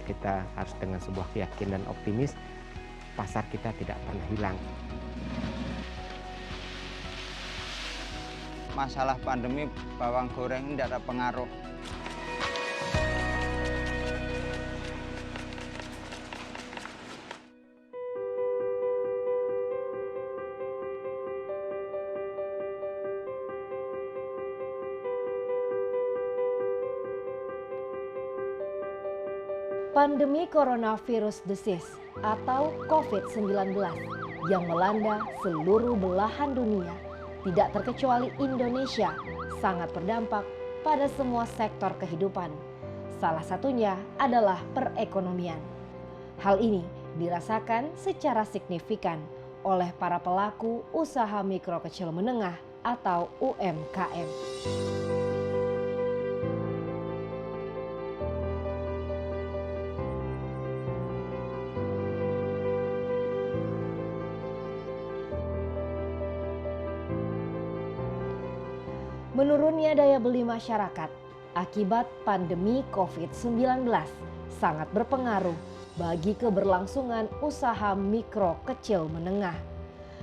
kita harus dengan sebuah keyakinan optimis, pasar kita tidak pernah hilang. Masalah pandemi bawang goreng ini tidak ada pengaruh. Pandemi coronavirus disease atau COVID-19 yang melanda seluruh belahan dunia, tidak terkecuali Indonesia, sangat berdampak pada semua sektor kehidupan. Salah satunya adalah perekonomian. Hal ini dirasakan secara signifikan oleh para pelaku usaha mikro kecil menengah atau UMKM. Menurunnya daya beli masyarakat akibat pandemi COVID-19 sangat berpengaruh bagi keberlangsungan usaha mikro kecil menengah,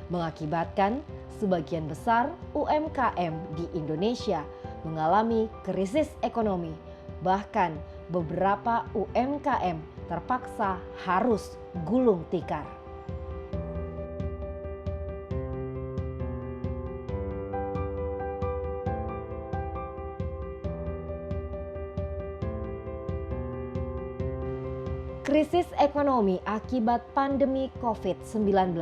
mengakibatkan sebagian besar UMKM di Indonesia mengalami krisis ekonomi. Bahkan beberapa UMKM terpaksa harus gulung tikar. Krisis ekonomi akibat pandemi COVID-19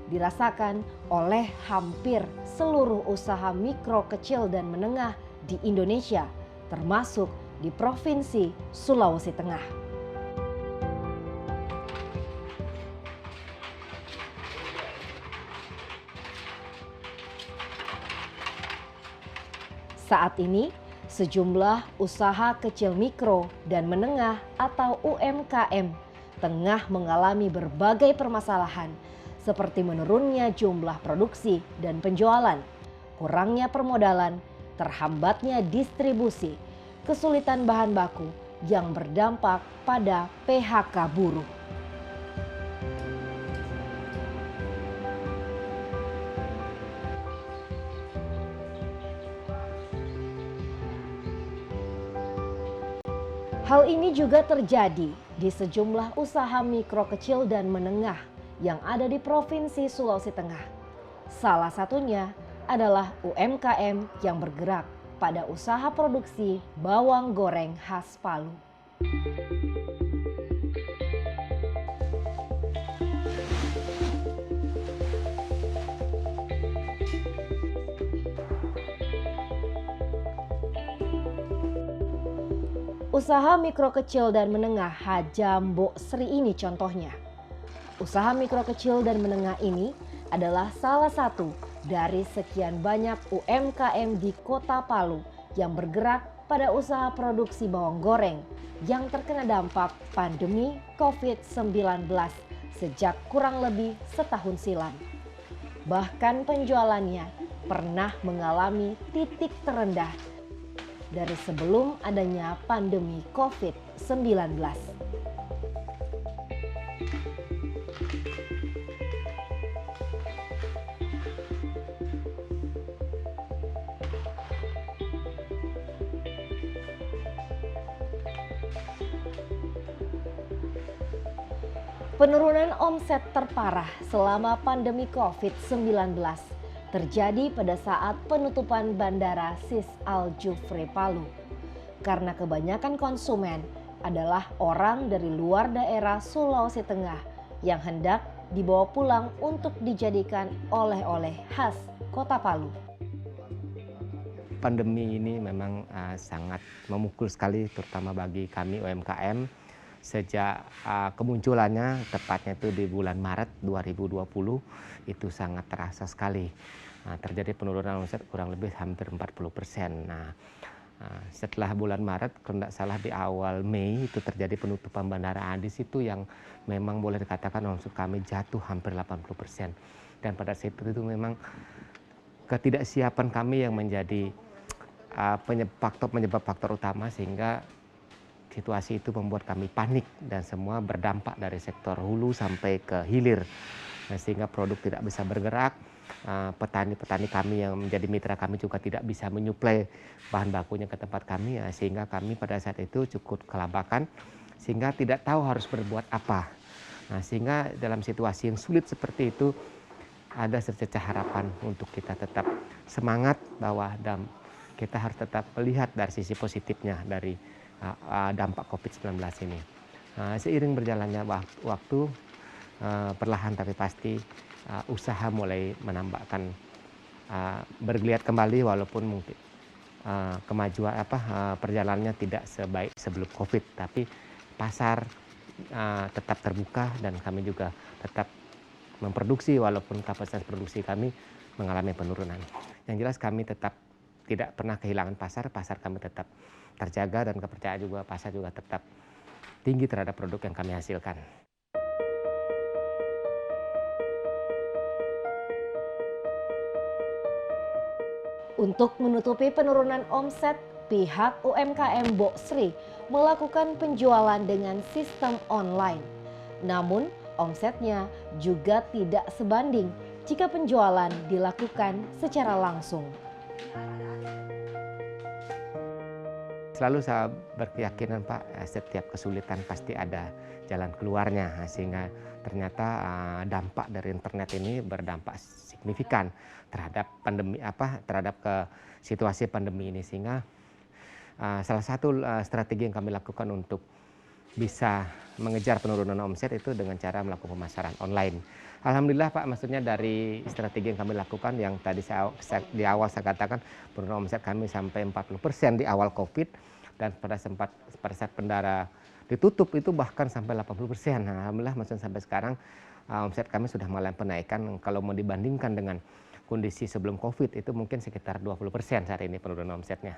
dirasakan oleh hampir seluruh usaha mikro kecil dan menengah di Indonesia, termasuk di Provinsi Sulawesi Tengah. Saat ini, sejumlah usaha kecil mikro dan menengah atau UMKM tengah mengalami berbagai permasalahan seperti menurunnya jumlah produksi dan penjualan, kurangnya permodalan, terhambatnya distribusi, kesulitan bahan baku yang berdampak pada PHK buruh. Hal ini juga terjadi di sejumlah usaha mikro kecil dan menengah yang ada di Provinsi Sulawesi Tengah. Salah satunya adalah UMKM yang bergerak pada usaha produksi bawang goreng khas Palu. Usaha mikro kecil dan menengah Hajambo Sri ini contohnya. Usaha mikro kecil dan menengah ini adalah salah satu dari sekian banyak UMKM di Kota Palu yang bergerak pada usaha produksi bawang goreng yang terkena dampak pandemi COVID-19 sejak kurang lebih setahun silam. Bahkan penjualannya pernah mengalami titik terendah dari sebelum adanya pandemi COVID-19. Penurunan omset terparah selama pandemi COVID-19 terjadi pada saat penutupan Bandara Sis Al Jufri Palu. Karena kebanyakan konsumen adalah orang dari luar daerah Sulawesi Tengah yang hendak dibawa pulang untuk dijadikan oleh-oleh khas Kota Palu. Pandemi ini memang sangat memukul sekali, terutama bagi kami UMKM. Sejak kemunculannya, tepatnya itu di bulan Maret 2020, itu sangat terasa sekali. Terjadi penurunan omset kurang lebih hampir 40%. Setelah bulan Maret, kalau tidak salah di awal Mei itu terjadi penutupan Bandara Adis itu yang memang boleh dikatakan omset kami jatuh hampir 80%. Dan pada saat itu memang ketidaksiapan kami yang menjadi penyebab faktor utama sehingga situasi itu membuat kami panik dan semua berdampak dari sektor hulu sampai ke hilir. Nah, sehingga produk tidak bisa bergerak, petani-petani kami yang menjadi mitra kami juga tidak bisa menyuplai bahan bakunya ke tempat kami, ya, sehingga kami pada saat itu cukup kelabakan, sehingga tidak tahu harus berbuat apa. Nah, sehingga dalam situasi yang sulit seperti itu, ada secercah harapan untuk kita tetap semangat bahwa kita harus tetap melihat dari sisi positifnya dari dampak COVID-19 ini. Seiring berjalannya waktu, perlahan tapi pasti usaha mulai menambahkan bergeliat kembali, walaupun mungkin kemajuan perjalanannya tidak sebaik sebelum COVID, tapi pasar tetap terbuka dan kami juga tetap memproduksi walaupun kapasitas produksi kami mengalami penurunan. Yang jelas kami tetap tidak pernah kehilangan pasar kami tetap terjaga dan kepercayaan juga pasar juga tetap tinggi terhadap produk yang kami hasilkan. Untuk menutupi penurunan omset, pihak UMKM Mbok Sri melakukan penjualan dengan sistem online. Namun, omsetnya juga tidak sebanding jika penjualan dilakukan secara langsung. Selalu saya berkeyakinan, Pak, setiap kesulitan pasti ada jalan keluarnya, sehingga ternyata dampak dari internet ini berdampak signifikan terhadap situasi pandemi ini, sehingga salah satu strategi yang kami lakukan untuk bisa mengejar penurunan omset itu dengan cara melakukan pemasaran online. Alhamdulillah, Pak, maksudnya dari strategi yang kami lakukan yang tadi di awal saya katakan penurunan omset kami sampai 40% di awal COVID, dan pada saat pendara ditutup itu bahkan sampai 80%. Nah, alhamdulillah maksudnya sampai sekarang omset kami sudah mulai penaikan. Kalau mau dibandingkan dengan kondisi sebelum COVID itu mungkin sekitar 20% saat ini penurunan omsetnya.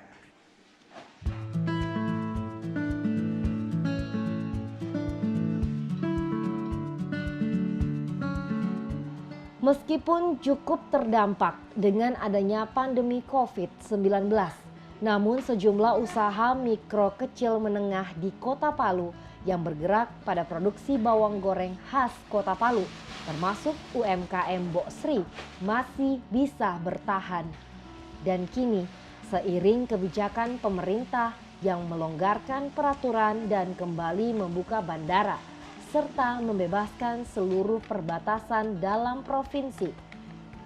Meskipun cukup terdampak dengan adanya pandemi COVID-19, namun sejumlah usaha mikro kecil menengah di Kota Palu yang bergerak pada produksi bawang goreng khas Kota Palu, termasuk UMKM Mbok Sri, masih bisa bertahan. Dan kini, seiring kebijakan pemerintah yang melonggarkan peraturan dan kembali membuka bandara, serta membebaskan seluruh perbatasan dalam provinsi,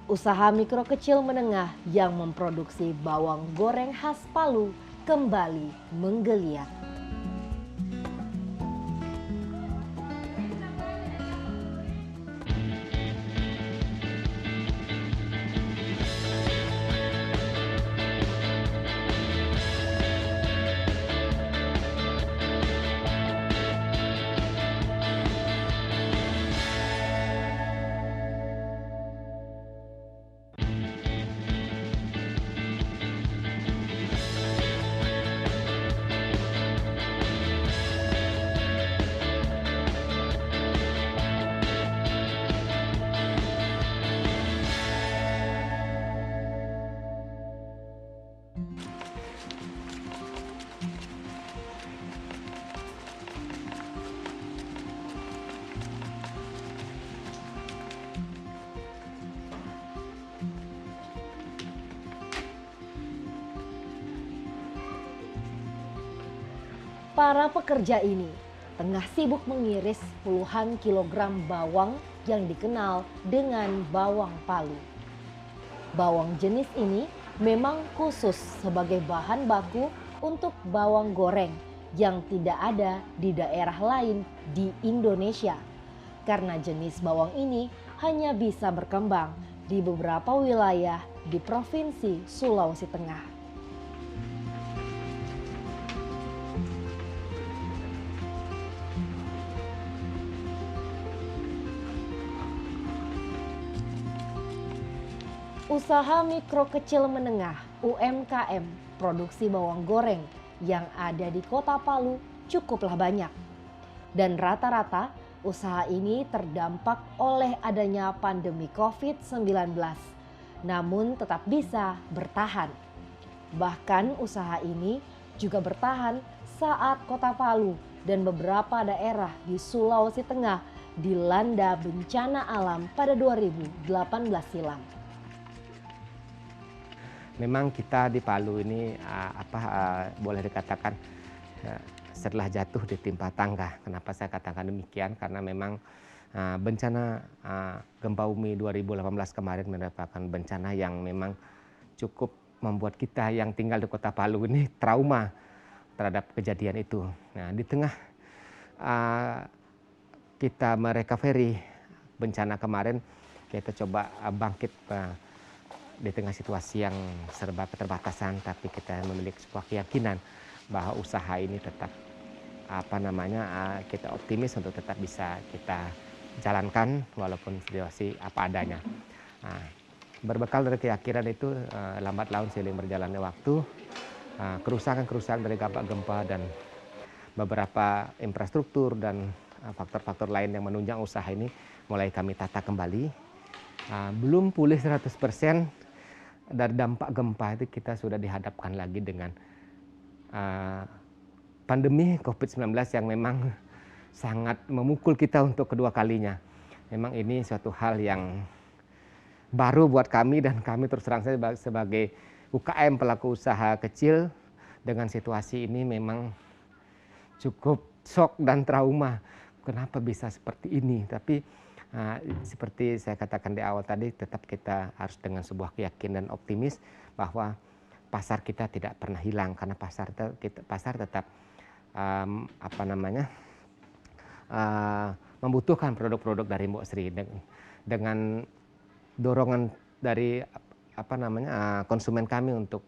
usaha mikro kecil menengah yang memproduksi bawang goreng khas Palu kembali menggeliat. Para pekerja ini tengah sibuk mengiris puluhan kilogram bawang yang dikenal dengan bawang Palu. Bawang jenis ini memang khusus sebagai bahan baku untuk bawang goreng yang tidak ada di daerah lain di Indonesia. Karena jenis bawang ini hanya bisa berkembang di beberapa wilayah di Provinsi Sulawesi Tengah. Usaha mikro kecil menengah UMKM produksi bawang goreng yang ada di Kota Palu cukuplah banyak. Dan rata-rata usaha ini terdampak oleh adanya pandemi COVID-19, namun tetap bisa bertahan. Bahkan usaha ini juga bertahan saat Kota Palu dan beberapa daerah di Sulawesi Tengah dilanda bencana alam pada 2018 silam. Memang kita di Palu ini boleh dikatakan setelah jatuh ditimpa tangga. Kenapa saya katakan demikian? Karena memang bencana gempa bumi 2018 kemarin merupakan bencana yang memang cukup membuat kita yang tinggal di Kota Palu ini trauma terhadap kejadian itu. Nah, di tengah kita merecovery bencana kemarin, kita coba bangkit di tengah situasi yang serba keterbatasan, tapi kita memiliki sebuah keyakinan bahwa usaha ini tetap kita optimis untuk tetap bisa kita jalankan walaupun situasi apa adanya. Nah, berbekal dari keyakinan itu, lambat laun seiring berjalannya waktu, kerusakan-kerusakan dari dampak gempa dan beberapa infrastruktur dan faktor-faktor lain yang menunjang usaha ini mulai kami tata kembali. Belum pulih 100% dari dampak gempa itu, kita sudah dihadapkan lagi dengan pandemi COVID-19 yang memang sangat memukul kita untuk kedua kalinya. Memang ini suatu hal yang baru buat kami, dan kami terus terang saja sebagai UKM pelaku usaha kecil dengan situasi ini memang cukup shock dan trauma. Kenapa bisa seperti ini? Tapi seperti saya katakan di awal tadi, tetap kita harus dengan sebuah keyakinan dan optimis bahwa pasar kita tidak pernah hilang, karena pasar tetap membutuhkan produk-produk dari Mbok Sri. Dengan dorongan dari konsumen kami untuk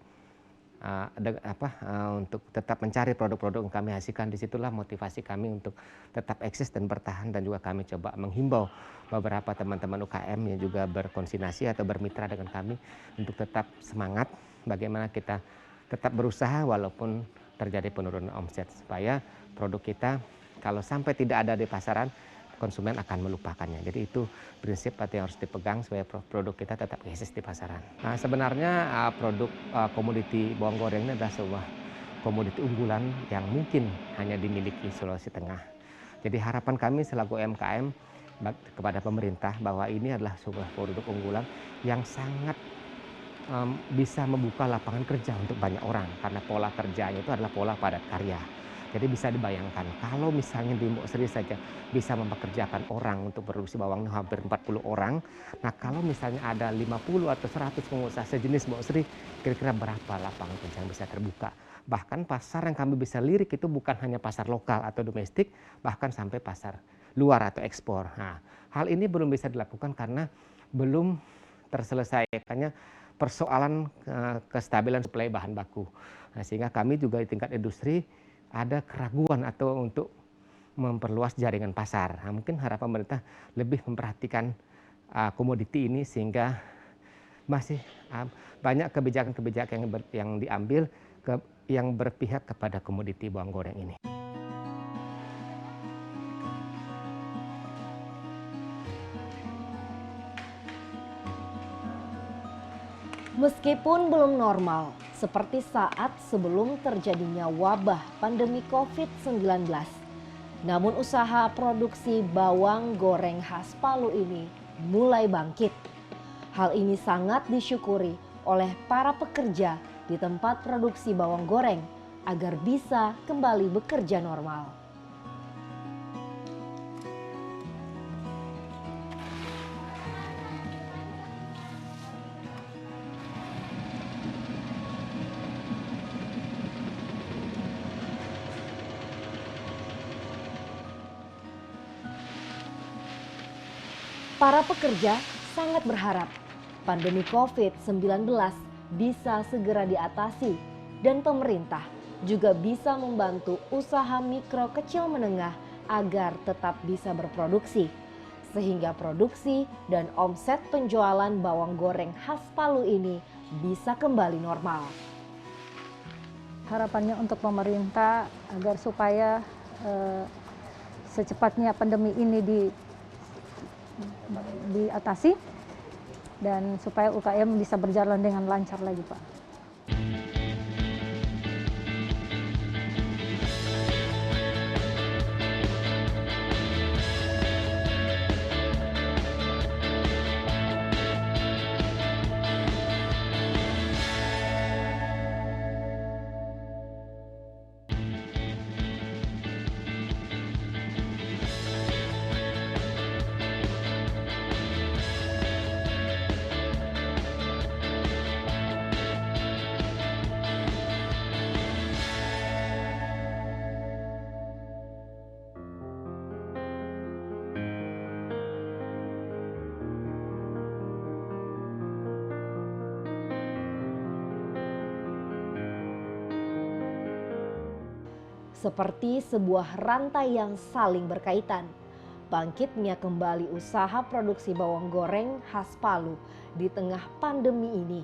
tetap mencari produk-produk yang kami hasilkan, disitulah motivasi kami untuk tetap eksis dan bertahan. Dan juga kami coba menghimbau beberapa teman-teman UKM yang juga berkonsignasi atau bermitra dengan kami untuk tetap semangat bagaimana kita tetap berusaha walaupun terjadi penurunan omset, supaya produk kita kalau sampai tidak ada di pasaran, konsumen akan melupakannya. Jadi itu prinsip yang harus dipegang supaya produk kita tetap eksis di pasaran. Nah, sebenarnya produk komoditi bawang goreng ini adalah sebuah komoditi unggulan yang mungkin hanya dimiliki Sulawesi Tengah. Jadi harapan kami selaku UMKM kepada pemerintah bahwa ini adalah sebuah produk unggulan yang sangat bisa membuka lapangan kerja untuk banyak orang, karena pola kerjanya itu adalah pola padat karya. Jadi bisa dibayangkan kalau misalnya di Mbok Sri saja bisa mempekerjakan orang untuk produksi bawang hampir 40 orang. Nah, kalau misalnya ada 50 atau 100 pengusaha sejenis Mbok Sri, kira-kira berapa lapangan kerja yang bisa terbuka? Bahkan pasar yang kami bisa lirik itu bukan hanya pasar lokal atau domestik, bahkan sampai pasar luar atau ekspor. Nah, hal ini belum bisa dilakukan karena belum terselesaikannya persoalan kestabilan suplai bahan baku. Nah, sehingga kami juga di tingkat industri ada keraguan atau untuk memperluas jaringan pasar. Nah, mungkin harapan pemerintah lebih memperhatikan komoditi ini, sehingga masih banyak kebijakan-kebijakan yang diambil yang berpihak kepada komoditi bawang goreng ini. Meskipun belum normal seperti saat sebelum terjadinya wabah pandemi COVID-19, namun usaha produksi bawang goreng khas Palu ini mulai bangkit. Hal ini sangat disyukuri oleh para pekerja di tempat produksi bawang goreng agar bisa kembali bekerja normal. Para pekerja sangat berharap pandemi COVID-19 bisa segera diatasi dan pemerintah juga bisa membantu usaha mikro kecil menengah agar tetap bisa berproduksi, sehingga produksi dan omset penjualan bawang goreng khas Palu ini bisa kembali normal. Harapannya untuk pemerintah agar supaya secepatnya pandemi ini diatasi dan supaya UKM bisa berjalan dengan lancar lagi, Pak. seperti sebuah rantai yang saling berkaitan. Bangkitnya kembali usaha produksi bawang goreng khas Palu di tengah pandemi ini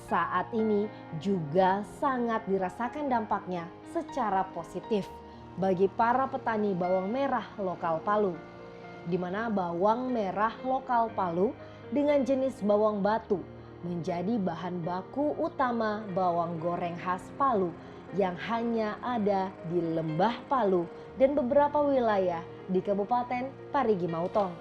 saat ini juga sangat dirasakan dampaknya secara positif bagi para petani bawang merah lokal Palu, di mana bawang merah lokal Palu dengan jenis bawang batu menjadi bahan baku utama bawang goreng khas Palu yang hanya ada di Lembah Palu dan beberapa wilayah di Kabupaten Parigi Mutong.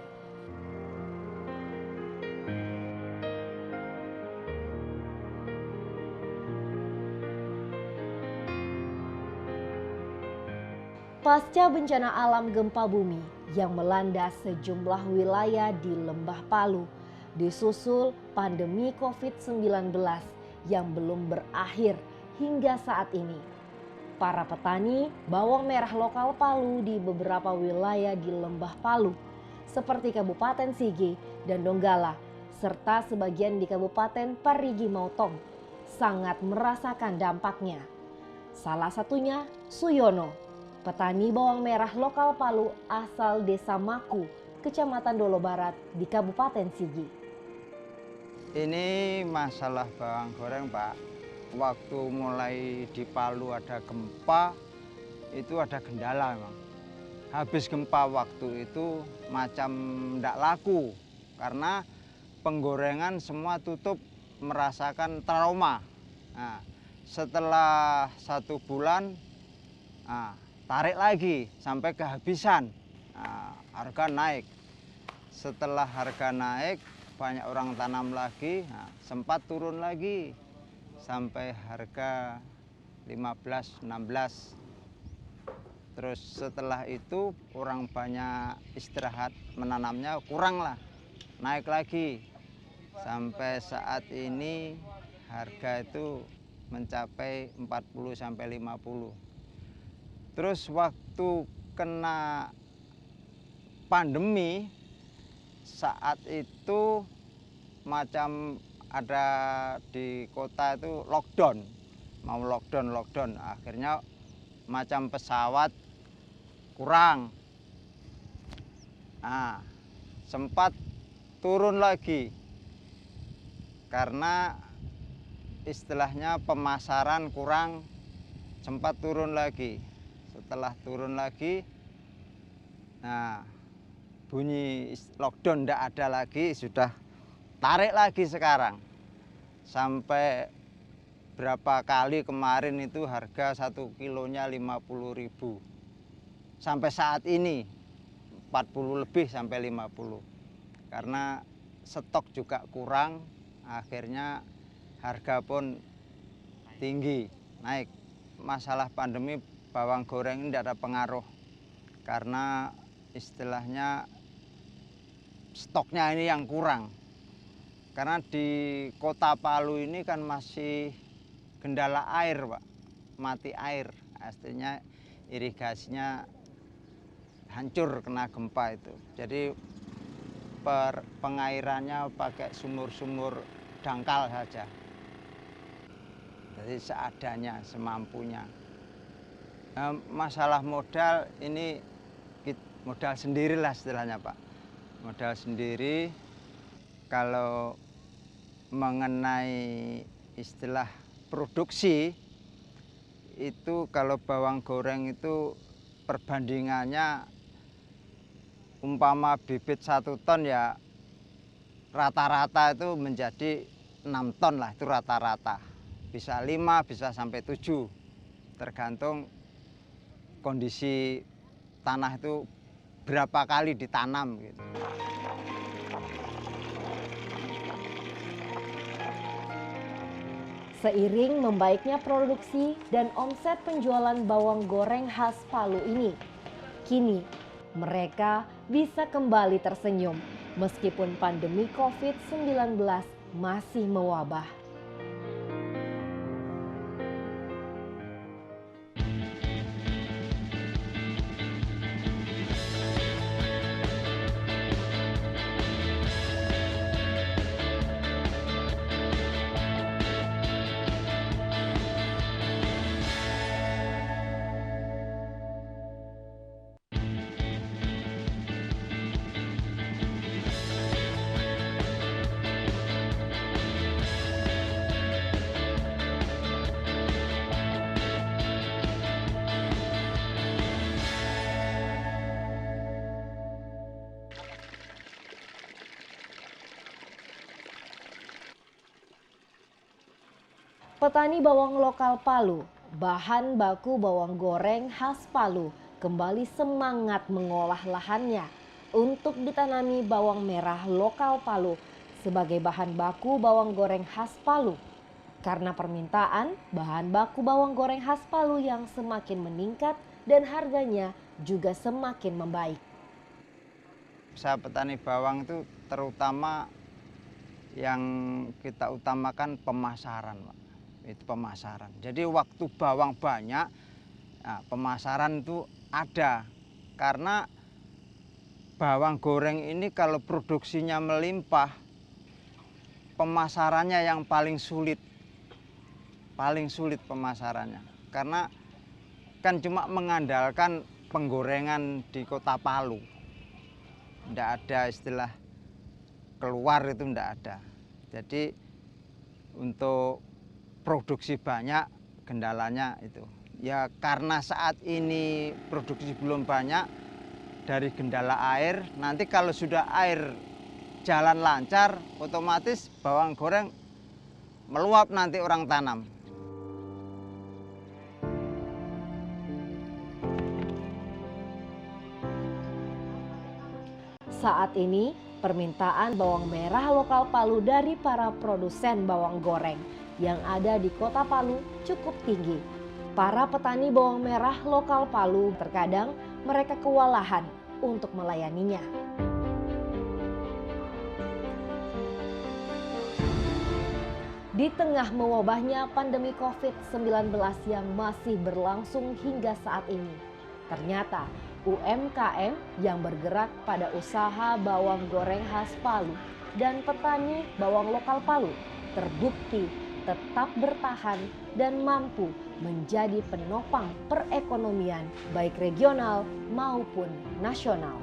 Pasca bencana alam gempa bumi yang melanda sejumlah wilayah di Lembah Palu, disusul pandemi COVID-19 yang belum berakhir hingga saat ini. Para petani bawang merah lokal Palu di beberapa wilayah di Lembah Palu, seperti Kabupaten Sigi dan Donggala, serta sebagian di Kabupaten Parigi Mutong, sangat merasakan dampaknya. Salah satunya Suyono, petani bawang merah lokal Palu asal Desa Maku, Kecamatan Dolo Barat di Kabupaten Sigi. Ini masalah bawang goreng, Pak. Waktu mulai di Palu ada gempa, itu ada kendala memang. Habis gempa waktu itu macam tidak laku karena penggorengan semua tutup, merasakan trauma. Nah, setelah 1 bulan, tarik lagi sampai kehabisan, harga naik. Setelah harga naik, banyak orang tanam lagi, sempat turun lagi sampai harga 15-16. Terus setelah itu orang banyak istirahat, menanamnya kurang lah, naik lagi. Sampai saat ini harga itu mencapai 40-50. Terus waktu kena pandemi, saat itu macam ada di kota itu lockdown, mau lockdown. Akhirnya macam pesawat kurang, sempat turun lagi karena istilahnya pemasaran kurang, sempat turun lagi. Setelah turun lagi, bunyi lockdown tidak ada lagi, sudah tarik lagi sekarang. Sampai berapa kali kemarin itu harga 1 kilonya 50.000. Sampai saat ini 40 lebih sampai 50. Karena stok juga kurang, akhirnya harga pun tinggi, naik. Masalah pandemi bawang goreng ini tidak ada pengaruh karena istilahnya stoknya ini yang kurang. Karena di kota Palu ini kan masih kendala air, Pak, mati air, artinya irigasinya hancur kena gempa itu. Jadi pengairannya pakai sumur-sumur dangkal saja. Jadi seadanya, semampunya. Nah, masalah modal ini modal sendirilah istilahnya, Pak. Modal sendiri. Kalau mengenai istilah produksi, itu kalau bawang goreng itu perbandingannya umpama bibit 1 ton ya rata-rata itu menjadi 6 ton lah, itu rata-rata. Bisa 5, bisa sampai 7, tergantung kondisi tanah itu berapa kali ditanam gitu. Seiring membaiknya produksi dan omset penjualan bawang goreng khas Palu ini, kini mereka bisa kembali tersenyum meskipun pandemi COVID-19 masih mewabah. Petani bawang lokal Palu, bahan baku bawang goreng khas Palu, kembali semangat mengolah lahannya untuk ditanami bawang merah lokal Palu sebagai bahan baku bawang goreng khas Palu. Karena permintaan bahan baku bawang goreng khas Palu yang semakin meningkat dan harganya juga semakin membaik. Usaha petani bawang itu terutama yang kita utamakan pemasaran, Pak. Itu pemasaran. Jadi waktu bawang banyak, nah, pemasaran itu ada. Karena bawang goreng ini kalau produksinya melimpah, pemasarannya yang paling sulit. Paling sulit pemasarannya. Karena kan cuma mengandalkan penggorengan di kota Palu. Tidak ada istilah keluar, itu tidak ada. Jadi untuk produksi banyak, kendalanya itu. Ya karena saat ini produksi belum banyak, dari kendala air, nanti kalau sudah air jalan lancar, otomatis bawang goreng meluap nanti orang tanam. Saat ini, permintaan bawang merah lokal Palu dari para produsen bawang goreng yang ada di kota Palu cukup tinggi. Para petani bawang merah lokal Palu terkadang mereka kewalahan untuk melayaninya. Di tengah mewabahnya pandemi COVID-19 yang masih berlangsung hingga saat ini, ternyata UMKM yang bergerak pada usaha bawang goreng khas Palu dan petani bawang lokal Palu terbukti tetap bertahan dan mampu menjadi penopang perekonomian baik regional maupun nasional.